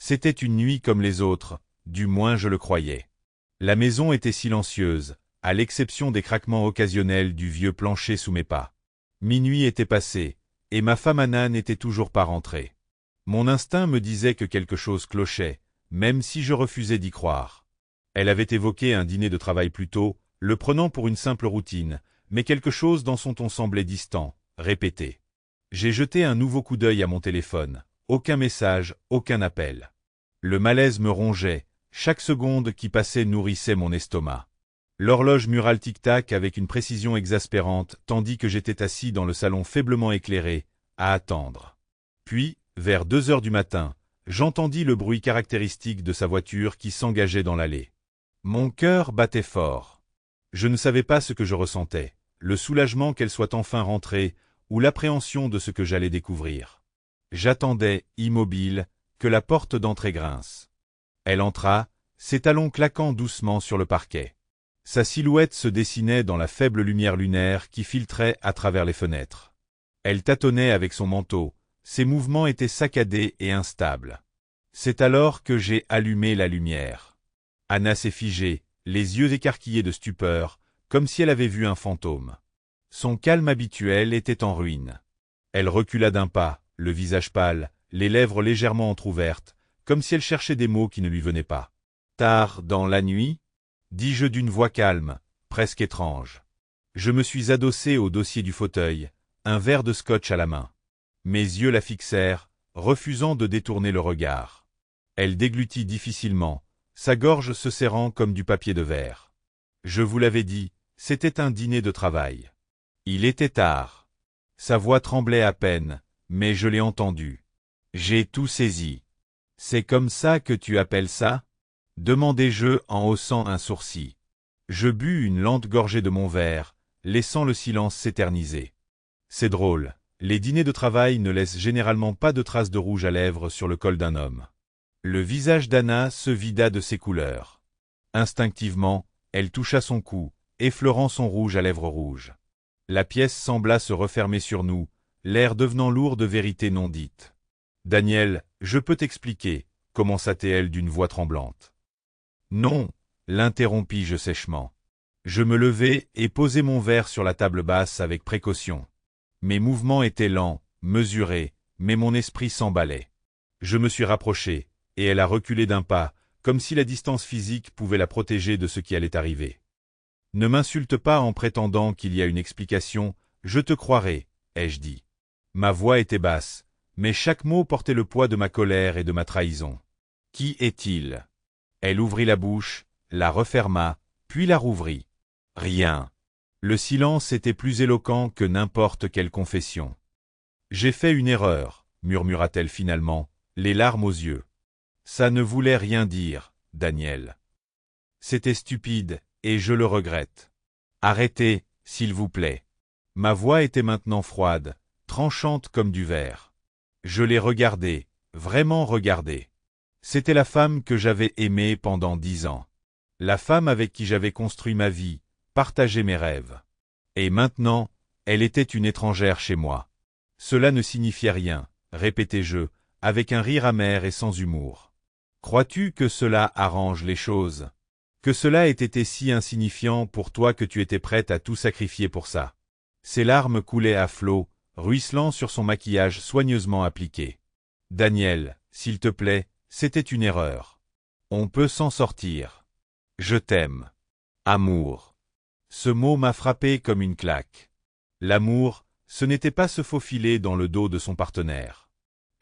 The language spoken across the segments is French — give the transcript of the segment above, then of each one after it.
C'était une nuit comme les autres, du moins je le croyais. La maison était silencieuse, à l'exception des craquements occasionnels du vieux plancher sous mes pas. Minuit était passé, et ma femme Anna n'était toujours pas rentrée. Mon instinct me disait que quelque chose clochait, même si je refusais d'y croire. Elle avait évoqué un dîner de travail plus tôt, le prenant pour une simple routine, mais quelque chose dans son ton semblait distant, répété. J'ai jeté un nouveau coup d'œil à mon téléphone. Aucun message, aucun appel. Le malaise me rongeait, chaque seconde qui passait nourrissait mon estomac. L'horloge murale tic-tac avec une précision exaspérante, tandis que j'étais assis dans le salon faiblement éclairé, à attendre. Puis, vers 2 heures du matin, j'entendis le bruit caractéristique de sa voiture qui s'engageait dans l'allée. Mon cœur battait fort. Je ne savais pas ce que je ressentais, le soulagement qu'elle soit enfin rentrée, ou l'appréhension de ce que j'allais découvrir. J'attendais, immobile, que la porte d'entrée grince. Elle entra, ses talons claquant doucement sur le parquet. Sa silhouette se dessinait dans la faible lumière lunaire qui filtrait à travers les fenêtres. Elle tâtonnait avec son manteau, ses mouvements étaient saccadés et instables. C'est alors que j'ai allumé la lumière. Anna s'est figée, les yeux écarquillés de stupeur, comme si elle avait vu un fantôme. Son calme habituel était en ruine. Elle recula d'un pas, le visage pâle, les lèvres légèrement entr'ouvertes, comme si elle cherchait des mots qui ne lui venaient pas. « Tard dans la nuit ?» dis-je d'une voix calme, presque étrange. Je me suis adossé au dossier du fauteuil, un verre de scotch à la main. Mes yeux la fixèrent, refusant de détourner le regard. Elle déglutit difficilement, sa gorge se serrant comme du papier de verre. Je vous l'avais dit, c'était un dîner de travail. Il était tard. Sa voix tremblait à peine, mais je l'ai entendue. J'ai tout saisi. C'est comme ça que tu appelles ça ? Demandai-je en haussant un sourcil. Je bus une lente gorgée de mon verre, laissant le silence s'éterniser. C'est drôle, les dîners de travail ne laissent généralement pas de traces de rouge à lèvres sur le col d'un homme. Le visage d'Anna se vida de ses couleurs. Instinctivement, elle toucha son cou, effleurant son rouge à lèvres rouges. La pièce sembla se refermer sur nous, l'air devenant lourd de vérités non dites. « Daniel, je peux t'expliquer » commença-t-elle d'une voix tremblante. « Non » l'interrompis-je sèchement. Je me levai et posai mon verre sur la table basse avec précaution. Mes mouvements étaient lents, mesurés, mais mon esprit s'emballait. Je me suis rapproché, et elle a reculé d'un pas, comme si la distance physique pouvait la protéger de ce qui allait arriver. « Ne m'insulte pas en prétendant qu'il y a une explication, je te croirai, ai-je dit. Ma voix était basse, mais chaque mot portait le poids de ma colère et de ma trahison. Qui est-il ? Elle ouvrit la bouche, la referma, puis la rouvrit. Rien. Le silence était plus éloquent que n'importe quelle confession. J'ai fait une erreur, murmura-t-elle finalement, les larmes aux yeux. Ça ne voulait rien dire, Daniel. C'était stupide, et je le regrette. Arrêtez, s'il vous plaît. Ma voix était maintenant froide, tranchante comme du verre. Je l'ai regardée, vraiment regardée. C'était la femme que j'avais aimée pendant 10 ans. La femme avec qui j'avais construit ma vie, partagé mes rêves. Et maintenant, elle était une étrangère chez moi. Cela ne signifiait rien, répétai-je, avec un rire amer et sans humour. Crois-tu que cela arrange les choses ? Que cela ait été si insignifiant pour toi que tu étais prête à tout sacrifier pour ça ? Ses larmes coulaient à flots, ruisselant sur son maquillage soigneusement appliqué. Daniel, s'il te plaît, c'était une erreur. On peut s'en sortir. Je t'aime. Amour. Ce mot m'a frappé comme une claque. L'amour, ce n'était pas se faufiler dans le dos de son partenaire.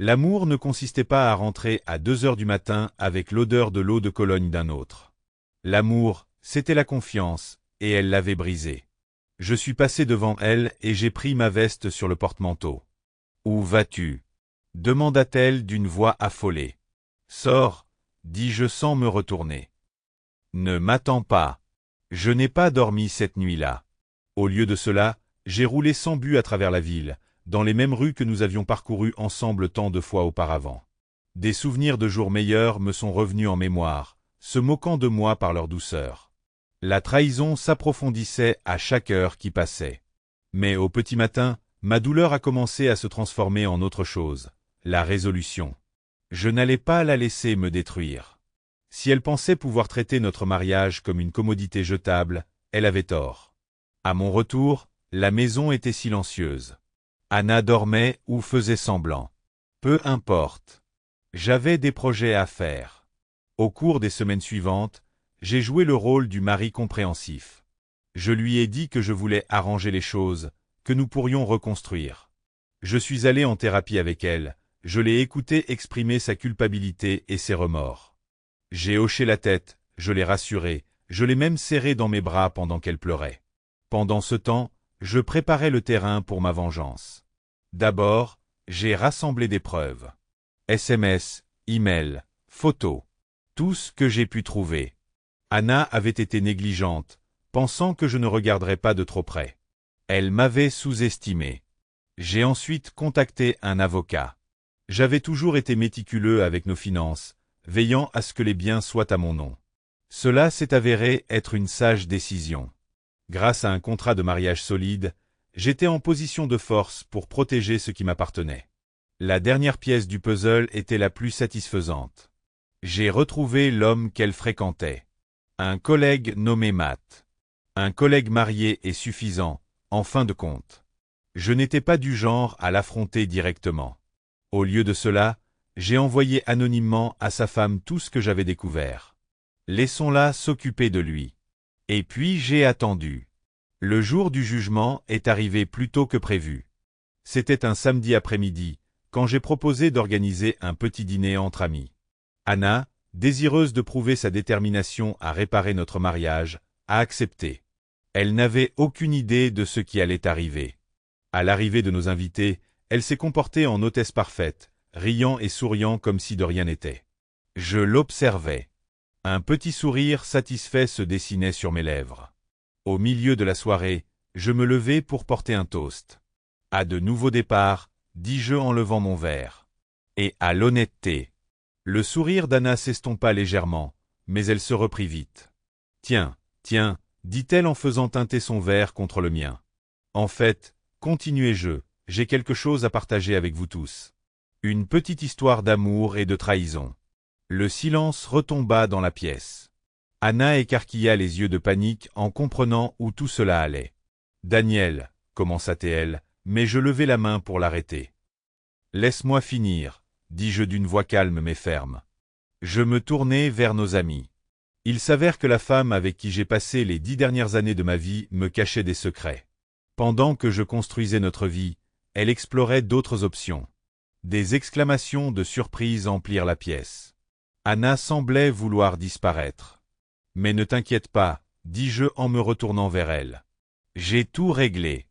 L'amour ne consistait pas à rentrer à 2 heures du matin avec l'odeur de l'eau de Cologne d'un autre. L'amour, c'était la confiance, et elle l'avait brisée. Je suis passé devant elle et j'ai pris ma veste sur le porte-manteau. « Où vas-tu » demanda-t-elle d'une voix affolée. « Sors » dis-je sans me retourner. « Ne m'attends pas. Je n'ai pas dormi cette nuit-là. » Au lieu de cela, j'ai roulé sans but à travers la ville, dans les mêmes rues que nous avions parcourues ensemble tant de fois auparavant. Des souvenirs de jours meilleurs me sont revenus en mémoire, se moquant de moi par leur douceur. La trahison s'approfondissait à chaque heure qui passait. Mais au petit matin, ma douleur a commencé à se transformer en autre chose, la résolution. Je n'allais pas la laisser me détruire. Si elle pensait pouvoir traiter notre mariage comme une commodité jetable, elle avait tort. À mon retour, la maison était silencieuse. Anna dormait ou faisait semblant. Peu importe. J'avais des projets à faire. Au cours des semaines suivantes, j'ai joué le rôle du mari compréhensif. Je lui ai dit que je voulais arranger les choses, que nous pourrions reconstruire. Je suis allé en thérapie avec elle, je l'ai écoutée exprimer sa culpabilité et ses remords. J'ai hoché la tête, je l'ai rassurée, je l'ai même serrée dans mes bras pendant qu'elle pleurait. Pendant ce temps, je préparais le terrain pour ma vengeance. D'abord, j'ai rassemblé des preuves. SMS, email, photos. Tout ce que j'ai pu trouver. Anna avait été négligente, pensant que je ne regarderais pas de trop près. Elle m'avait sous-estimé. J'ai ensuite contacté un avocat. J'avais toujours été méticuleux avec nos finances, veillant à ce que les biens soient à mon nom. Cela s'est avéré être une sage décision. Grâce à un contrat de mariage solide, j'étais en position de force pour protéger ce qui m'appartenait. La dernière pièce du puzzle était la plus satisfaisante. J'ai retrouvé l'homme qu'elle fréquentait. Un collègue nommé Matt. Un collègue marié et suffisant, en fin de compte. Je n'étais pas du genre à l'affronter directement. Au lieu de cela, j'ai envoyé anonymement à sa femme tout ce que j'avais découvert. Laissons-la s'occuper de lui. Et puis j'ai attendu. Le jour du jugement est arrivé plus tôt que prévu. C'était un samedi après-midi, quand j'ai proposé d'organiser un petit dîner entre amis. Anna, désireuse de prouver sa détermination à réparer notre mariage, a accepté. Elle n'avait aucune idée de ce qui allait arriver. À l'arrivée de nos invités, elle s'est comportée en hôtesse parfaite, riant et souriant comme si de rien n'était. Je l'observais. Un petit sourire satisfait se dessinait sur mes lèvres. Au milieu de la soirée, je me levai pour porter un toast. À de nouveaux départs, dis-je en levant mon verre. Et à l'honnêteté. Le sourire d'Anna s'estompa légèrement, mais elle se reprit vite. Tiens, dit-elle en faisant teinter son verre contre le mien. En fait, continuai-je, j'ai quelque chose à partager avec vous tous. Une petite histoire d'amour et de trahison. Le silence retomba dans la pièce. Anna écarquilla les yeux de panique en comprenant où tout cela allait. Daniel, commença-t-elle, mais je levai la main pour l'arrêter. Laisse-moi finir, dis-je d'une voix calme mais ferme. Je me tournai vers nos amis. Il s'avère que la femme avec qui j'ai passé les 10 dernières années de ma vie me cachait des secrets. Pendant que je construisais notre vie, elle explorait d'autres options. Des exclamations de surprise emplirent la pièce. Anna semblait vouloir disparaître. Mais ne t'inquiète pas, dis-je en me retournant vers elle. J'ai tout réglé.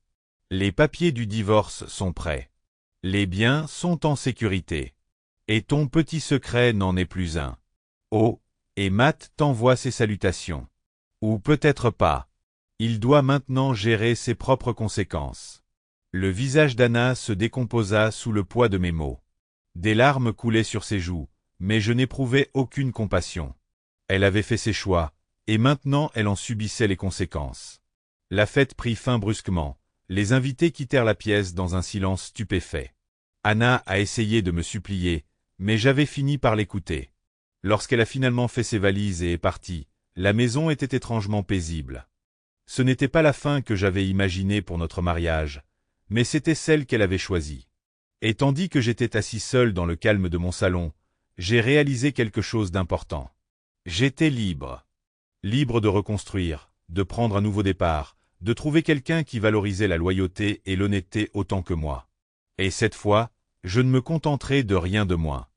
Les papiers du divorce sont prêts. Les biens sont en sécurité. Et ton petit secret n'en est plus un. Oh, et Matt t'envoie ses salutations. Ou peut-être pas. Il doit maintenant gérer ses propres conséquences. Le visage d'Anna se décomposa sous le poids de mes mots. Des larmes coulaient sur ses joues, mais je n'éprouvais aucune compassion. Elle avait fait ses choix, et maintenant elle en subissait les conséquences. La fête prit fin brusquement, les invités quittèrent la pièce dans un silence stupéfait. Anna a essayé de me supplier, mais j'avais fini par l'écouter. Lorsqu'elle a finalement fait ses valises et est partie, la maison était étrangement paisible. Ce n'était pas la fin que j'avais imaginée pour notre mariage, mais c'était celle qu'elle avait choisie. Et tandis que j'étais assis seul dans le calme de mon salon, j'ai réalisé quelque chose d'important. J'étais libre. Libre de reconstruire, de prendre un nouveau départ, de trouver quelqu'un qui valorisait la loyauté et l'honnêteté autant que moi. Et cette fois, je ne me contenterai de rien de moins.